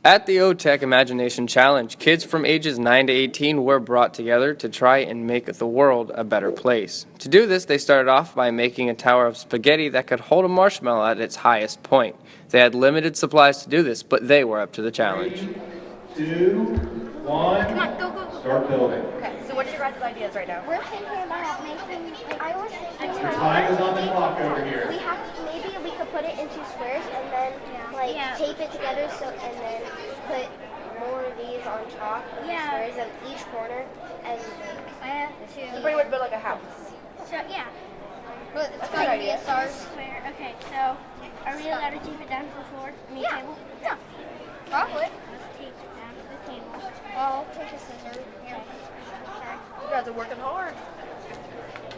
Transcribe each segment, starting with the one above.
At the OTEC Imagination Challenge, kids from ages 9 to 18 were brought together to try and make the world a better place. To do this, they started off by making a tower of spaghetti that could hold a marshmallow at its highest point. They had limited supplies to do this, but they were up to the challenge. 3, 2, 1. Come on, go. Start building. Okay, so what are your guys' ideas right now? We're thinking about making, I was thinking Your time is on the clock over here. maybe we could put it into squares and then tape it together and then put more of these on top of the squares in each corner and So pretty much build like a house. So yeah. But it's That's a good like idea. a star square. Okay, so are we allowed to tape it down to the floor? Table? Yeah. Probably. Let's tape it down to the table. I'll take a scissor. Here. You guys are working hard.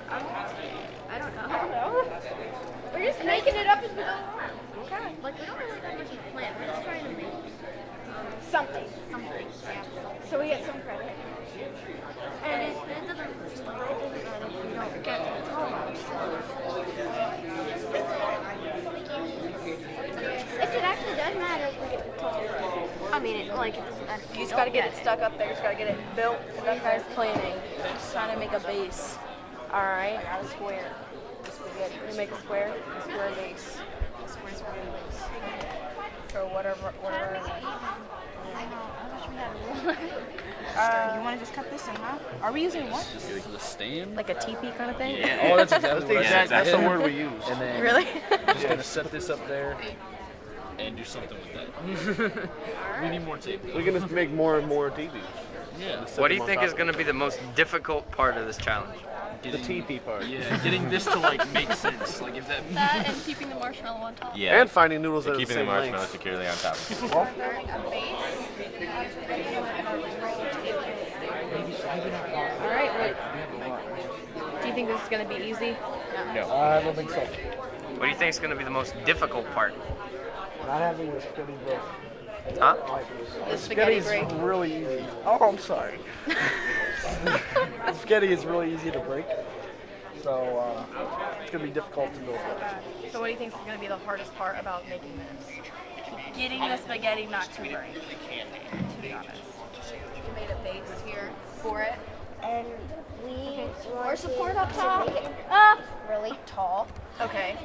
I don't know. I don't know. We're just making it up as we go along. Okay. Like, we don't really have much of a plan. We're just trying to make Something. something. Yeah. So we get some credit. And it doesn't matter if we don't get it. If it actually does matter if we get the total. I mean, it doesn't matter. You just gotta get it stuck up there. You just gotta get it built. What are you guys planning? Just trying to make a base. Alright, not a square. Spaghetti. You make a square base. A square spaghetti base. So whatever. You want to just cut this in half? Are we using what? The stand? Like a teepee kind of thing? Yeah. Oh, that's exactly what That's the word we use. And then Really? just gonna set this up there and do something with that. We need more tape. We're gonna make more and more TVs. Yeah. What do you think is going to be the most difficult part of this challenge? The TP part. Yeah, getting this to like make sense. Like if that. That and keeping the marshmallow on top. Yeah. And finding noodles that are the Keeping the same marshmallow length. securely on top. Alright, do you think this is going to be easy? No. I don't think so. What do you think is going to be the most difficult part? Not having the spaghetti break. Huh? The spaghetti break. Really easy. Oh, I'm sorry. Spaghetti is really easy to break. So it's going to be difficult to build. So what do you think is going to be the hardest part about making this? Getting the spaghetti not to break, to be honest. You made a base here for it. And we More support up top. make it really tall. Okay.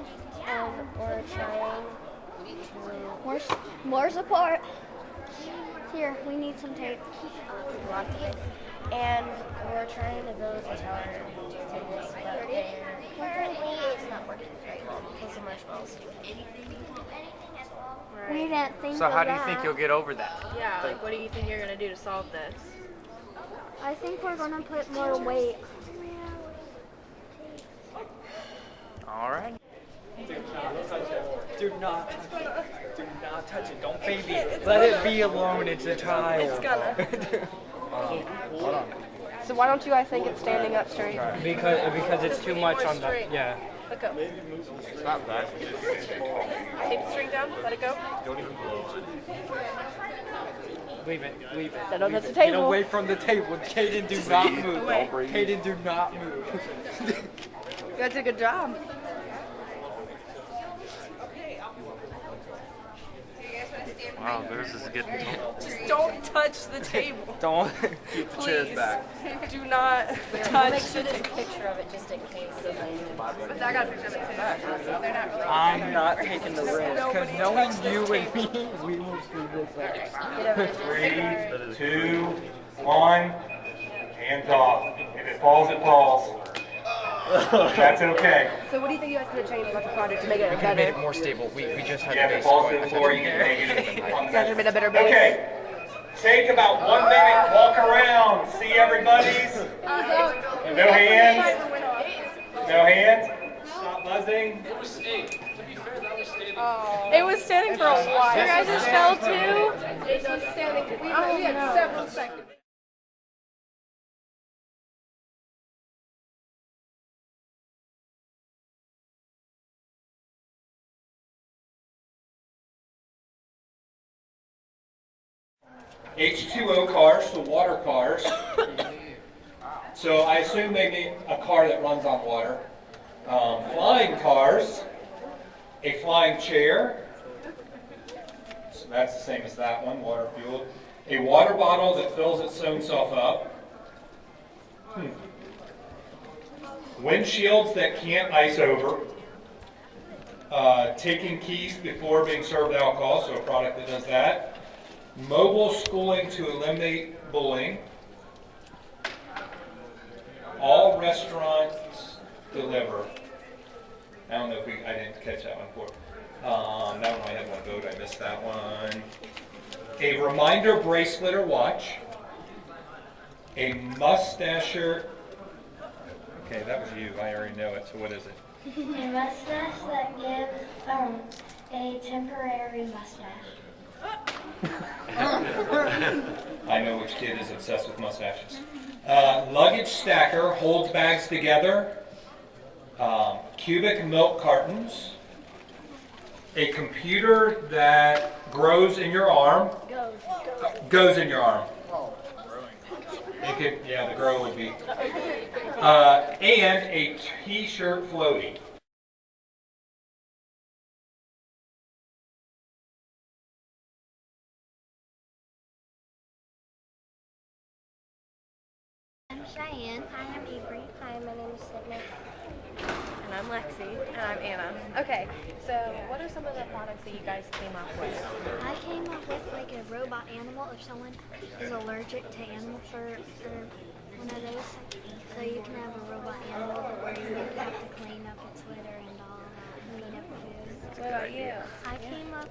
And we're trying more support. Here, we need some tape. Want tape. And we're trying to build a tower to this, but currently it's not working very well because the marshmallows do anything. We didn't think So of how do you that. think you'll get over that? Yeah, like what do you think you're going to do to solve this? I think we're gonna put more weight. All right. Do not touch it. Don't baby it. Let it be alone. It's a child. It's gonna. Hold on. So why don't you guys think it's standing up straight? Because it's too much on the Let go. It's not bad. Tape the string down. Let it go. Leave it. Then don't touch the Get table. away from the table. Kaden, do not move. Kaden, do not move. You guys did a good job. Wow, this is getting Just don't touch the table. Don't keep the chairs Please. back. Do not touch the There's a picture of it just in case. But I got a picture of it too. They're not really. I'm not taking the risk because knowing you and me, we will do this. 3, 2, 1. Hands off. If it falls, it falls. That's okay. So what do you think you guys could have changed about the project to make it We could have made better? it more stable. We just had Yeah, the if it base falls going. to the floor, you can make it on You the guys have made a better base. Okay. Take about 1 minute, walk around, see everybody's. No hands. No hands. Stop buzzing. It was standing for a while. You guys just fell too? It was standing. We had several seconds. H2O cars, so water cars. So I assume they mean a car that runs on water. Flying cars, a flying chair, So that's the same as that one, water fueled. A water bottle that fills its own self up. Windshields that can't ice over. Taking keys before being served alcohol, so a product that does that. Mobile schooling to eliminate bullying. All restaurants deliver. I don't know if I didn't catch that one before. That one I had one vote, I missed that one. A reminder bracelet or watch. A mustacher. Okay, that was you, I already know it, so what is it? A mustache that gives a temporary mustache. I know which kid is obsessed with mustaches. Luggage stacker holds bags together. Cubic milk cartons. A computer that grows in your arm. Goes in your arm. It could, yeah, the grow would be. And a t-shirt floaty. I'm Cheyenne. Hi, I'm Avery. Hi, my name is Sydney. And I'm Lexi. And I'm Anna. Okay, so what are some of the products that you guys came up with? I came up with like a robot animal if someone is allergic to animal fur or one of those. So you can have a robot animal where you have to clean up its litter and all that and clean up food. What about you? I came up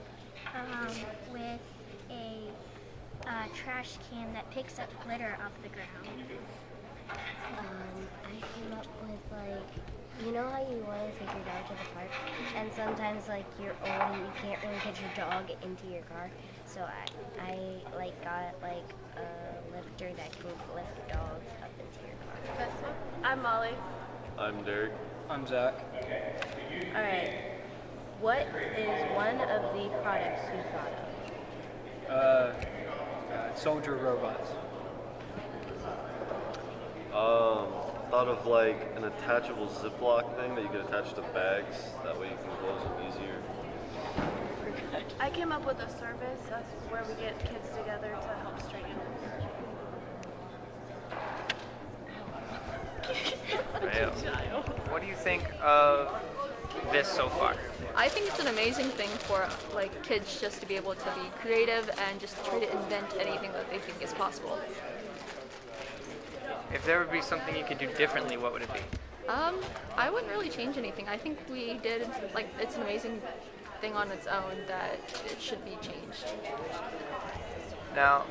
with a trash can that picks up litter off the ground. I came up with like, you know how you want to take your dog to the park, and sometimes like you're old and you can't really get your dog into your car. So I like got like a lifter that can lift dogs up into your car. I'm Molly. I'm Derek. I'm Zach. Alright. What is one of the products you thought of? Soldier robots. Thought of like an attachable Ziploc thing that you could attach to bags. That way you can close them easier. I came up with a service where we get kids together to help stray animals. What do you think of this so far? I think it's an amazing thing for like kids just to be able to be creative and just try to invent anything that they think is possible. If there would be something you could do differently, what would it be? I wouldn't really change anything. I think we did like it's an amazing thing on its own that it should be changed. Now,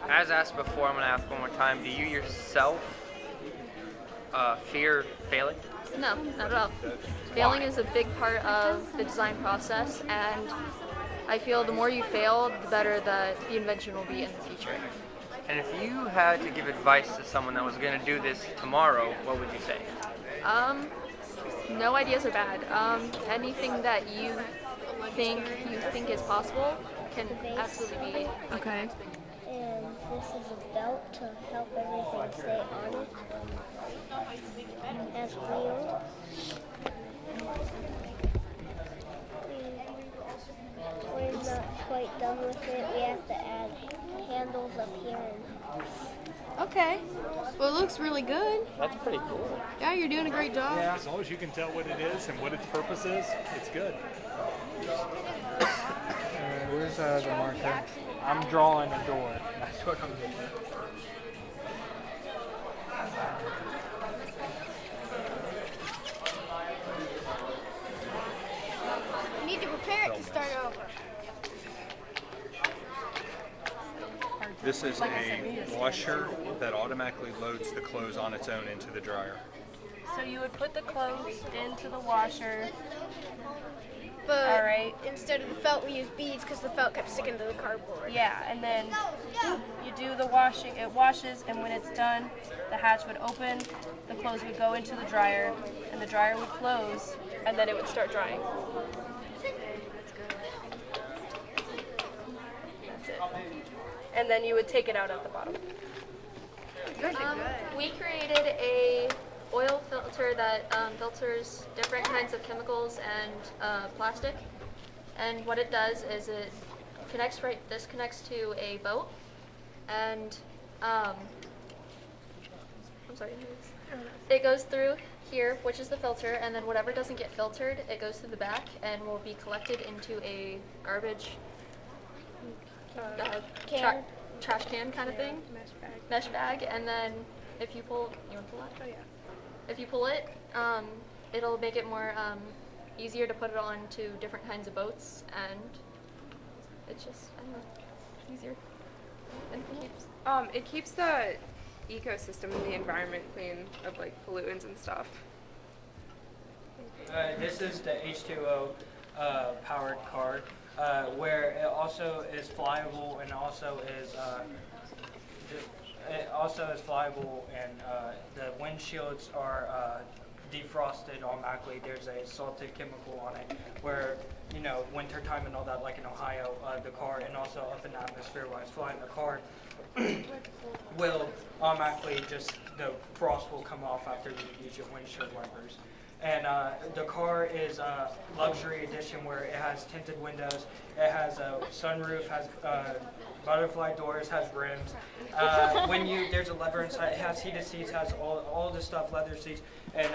as asked before, I'm going to ask one more time. Do you yourself fear failing? No, not at all. Failing is a big part of the design process, and I feel the more you fail, the better that the invention will be in the future. And if you had to give advice to someone that was going to do this tomorrow, what would you say? No ideas are bad. Anything that you think is possible can absolutely be. Okay. And this is a belt to help everything stay on it. It has wheels. We're not quite done with it. We have to add handles up here. Okay. Well, it looks really good. That's pretty cool. Yeah, you're doing a great job. Yeah, as long as you can tell what it is and what its purpose is, it's good. Where's the marker? I'm drawing a door. That's what I'm doing. You need to prepare it to start over. This is a washer that automatically loads the clothes on its own into the dryer. So you would put the clothes into the washer. But All right. instead of the felt, we use beads because the felt kept sticking to the cardboard. Yeah, and then you do the washing. It washes, and when it's done, the hatch would open, the clothes would go into the dryer, and the dryer would close, and then it would start drying. That's it. And then you would take it out at the bottom. We created a oil filter that filters different kinds of chemicals and plastic. And what it does is it This connects to a boat, and I'm sorry. It goes through here, which is the filter, and then whatever doesn't get filtered, it goes through the back and will be collected into a garbage trash can kind of thing, mesh bag, and then if you pull, you want to pull that? Oh yeah. If you pull it, it'll make it more easier to put it onto different kinds of boats, and it's just, I don't know, easier. And it keeps the ecosystem and the environment clean of like pollutants and stuff. This is the H2O powered car, where it also is flyable and also is the windshields are defrosted automatically. There's a salted chemical on it where, you know, winter time and all that, like in Ohio, the car, and also up in the atmosphere while it's flying, the car will automatically the frost will come off after you use your windshield wipers. And the car is a luxury edition where it has tinted windows, it has a sunroof, has butterfly doors, has rims. There's a lever inside, it has heated seats, has all the stuff, leather seats, and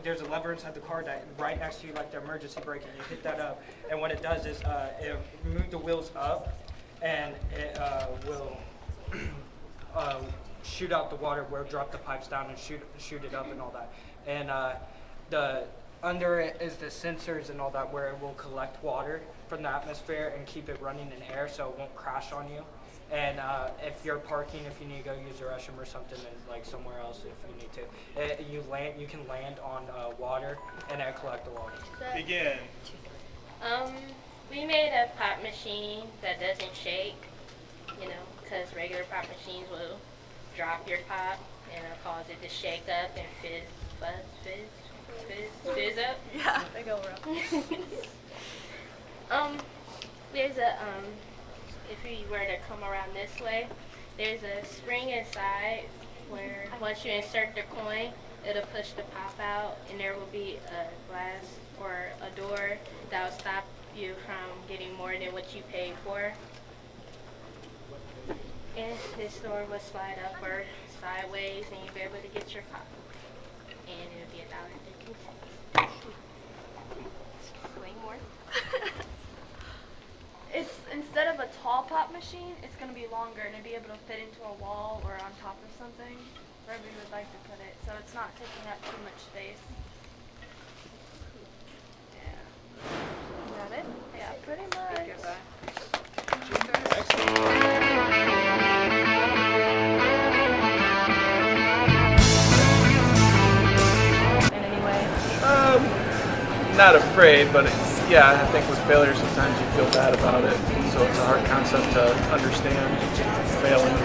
there's a lever inside the car that right next to you, like the emergency brake, and you hit that up, and what it does is it moves the wheels up, and it will shoot out the water, where drop the pipes down and shoot it up and all that. And under it is the sensors and all that, where it will collect water from the atmosphere and keep it running in air so it won't crash on you. And if you're parking, if you need to go use the restroom or something, and like somewhere else if you need to, you can land on water and it collect the water. Begin. We made a pop machine that doesn't shake, you know, because regular pop machines will drop your pop and it'll cause it to shake up and fizz up. Yeah, they go around. There's a if you were to come around this way, there's a spring inside where once you insert the coin, it'll push the pop out, and there will be a glass or a door that will stop you from getting more than what you paid for. And this door will slide up or sideways, and you'll be able to get your pop. And it'll be $1.50. Way more. It's instead of a tall pop machine, it's going to be longer and it'll be able to fit into a wall or on top of something, wherever you would like to put it. So it's not taking up too much space. Yeah. Is that it? Yeah, pretty much. In any way? Not afraid, but yeah, I think with failure sometimes you feel bad about it. So it's a hard concept to understand, failing.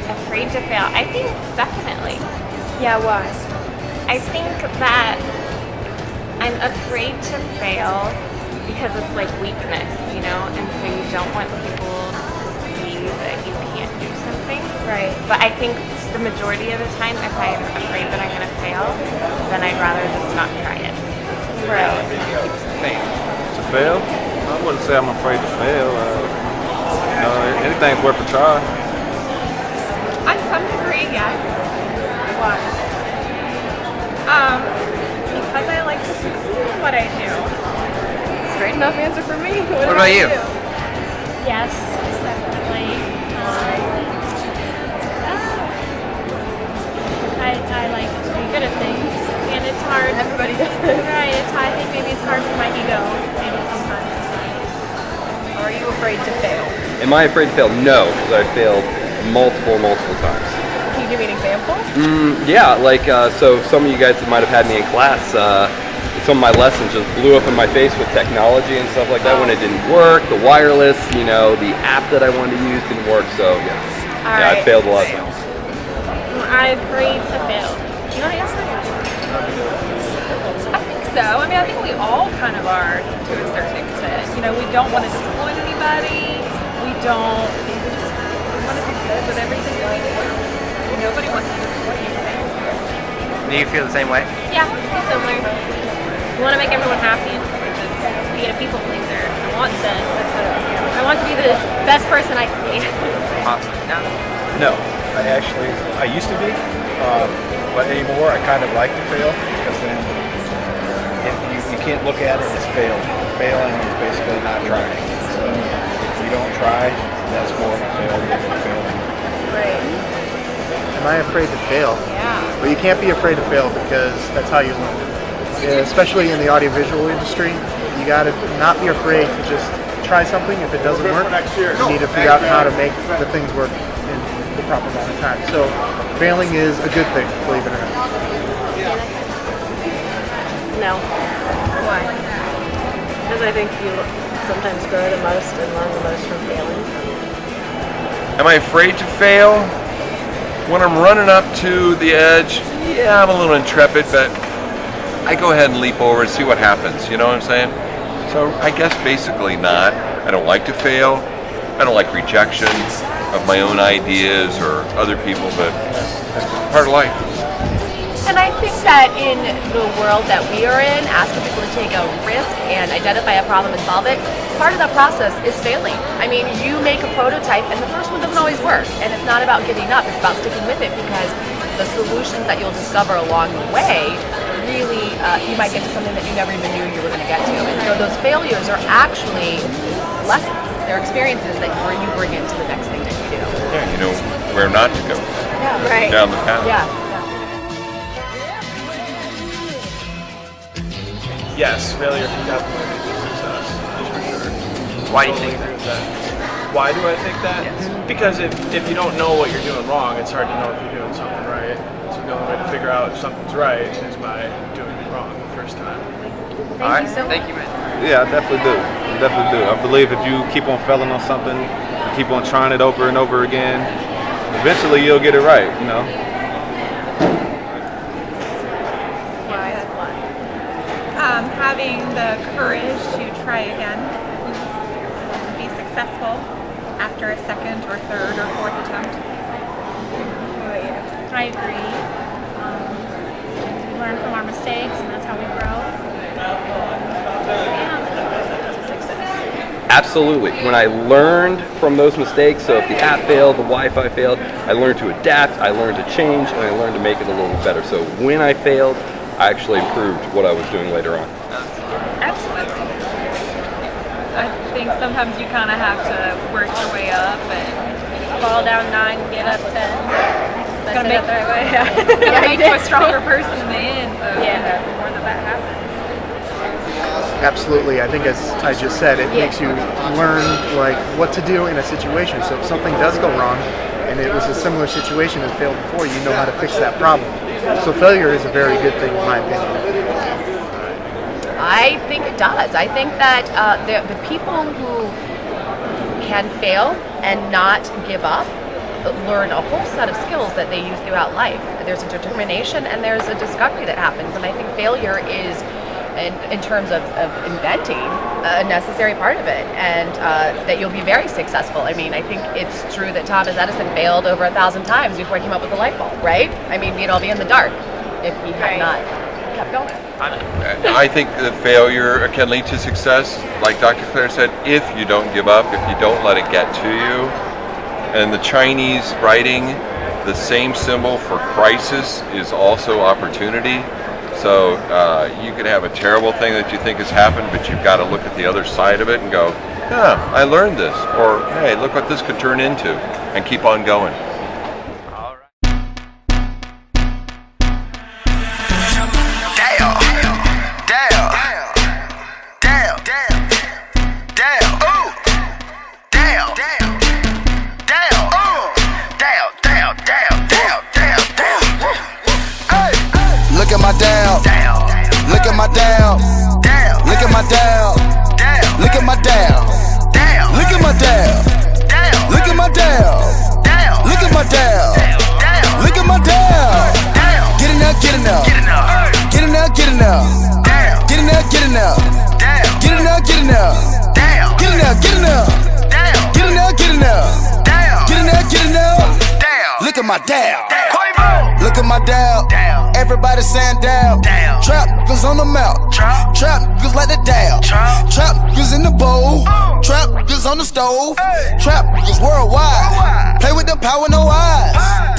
Afraid to fail? I think definitely. Yeah, why? I think that I'm afraid to fail because it's like weakness, you know, and so you don't want people to see that you can't do something. Right. But I think the majority of the time, if I'm afraid that I'm going to fail, then I'd rather just not try it. Right. To fail? I wouldn't say I'm afraid to fail. Anything's worth a try. On some degree, yes. Why? Because I like to succeed in what I do. Straight enough answer for me. What about you? Yes, definitely. I like to be good at things, and it's hard. Everybody does. Right, it's hard. I think maybe it's hard for my ego, maybe sometimes. Are you afraid to fail? Am I afraid to fail? No, because I failed multiple times. Can you give me an example? Yeah, like so some of you guys that might have had me in class, some of my lessons just blew up in my face with technology and stuff like that when it didn't work. The wireless, you know, the app that I wanted to use didn't work. So yeah, I failed a lot of times. I'm afraid to fail. You want to answer that? I think so. I mean, I think we all kind of are to a certain extent. You know, we don't want to disappoint anybody. We want to be good with everything that we do. Nobody wants to disappoint anybody. Do you feel the same way? Yeah, similar. You want to make everyone happy, being a people pleaser. wants it. I want to be the best person I can be. Awesome. No, I used to be, but anymore I kind of like to fail because then if you can't look at it as failing is basically not trying. So if you don't try, that's more of a failure than failing. Right. Am I afraid to fail? Yeah. Well, you can't be afraid to fail because that's how you learn. Yeah, especially in the audiovisual industry, you got to not be afraid to just try something. If it doesn't work, you need to figure out how to make the things work in the proper amount of time. So failing is a good thing, believe it or not. No. Why? Because I think you sometimes grow the most and learn the most from failing. Am I afraid to fail? When I'm running up to the edge, yeah, I'm a little intrepid, but I go ahead and leap over and see what happens. You know what I'm saying? So I guess basically not. I don't like to fail. I don't like rejection of my own ideas or other people, but that's part of life. And I think that in the world that we are in, asking people to take a risk and identify a problem and solve it, part of that process is failing. I mean, you make a prototype and the first one doesn't always work. And it's not about giving up, it's about sticking with it because the solutions that you'll discover along the way, really, you might get to something that you never even knew you were going to get to. And so those failures are actually lessons. They're experiences that you bring into the next thing that you do. Yeah, you know where not to go. Yeah, right. Down the path. Yeah. Yes, failure can definitely lead to success, for sure. Why do you think that? Why do I think that? Yes. Because if you don't know what you're doing wrong, it's hard to know if you're doing something right. So the only way to figure out if something's right is by doing it wrong the first time. Thank you so much. Thank you, man. Yeah, I definitely do. I believe if you keep on failing on something, you keep on trying it over and over again, eventually you'll get it right, you know? Having the courage to try again, be successful after a second or third or fourth attempt. I agree. We learn from our mistakes and that's how we grow. Absolutely. When I learned from those mistakes, so if the app failed, the Wi-Fi failed, I learned to adapt, I learned to change, and I learned to make it a little better. So when I failed, I actually improved what I was doing later on. Absolutely. I think sometimes you kind of have to work your way up and fall down 9, get up 10. It's gonna make you a stronger person in the end. So, Yeah. The more that happens. Absolutely. I think as I just said, it makes you learn like what to do in a situation. So if something does go wrong and it was a similar situation and failed before, you know how to fix that problem. So failure is a very good thing in my opinion. I think it does. I think that the people who can fail and not give up learn a whole set of skills that they use throughout life. There's a determination and there's a discovery that happens. And I think failure is, in terms of inventing, a necessary part of it, and that you'll be very successful. I mean, I think it's true that Thomas Edison failed over 1,000 times before he came up with the light bulb, right? I mean, we'd all be in the dark if he had not kept going. I think that failure can lead to success. Like Dr. Claire said, if you don't give up, if you don't let it get to you. And the Chinese writing, the same symbol for crisis is also opportunity. So you could have a terrible thing that you think has happened, but you've got to look at the other side of it and go, yeah, I learned this. Or, hey, look what this could turn into, and keep on going. Look at my down. Look at my down. Look at my down. Look at my down. Look at my down. Look at my down. Look at my down. Look at my down. Get in there, get in there. Get in there, get in there. Get in there, get in there. Get in there, get in there. Get in there, get in there. Get in there, get in there. Get in there, get in there. Look at my down. Look at my down. Everybody saying down. Trap niggas on the mouth. Trap niggas like the down. Trap niggas in the bowl. on the stove. Trap is worldwide. Play with the power, no eyes.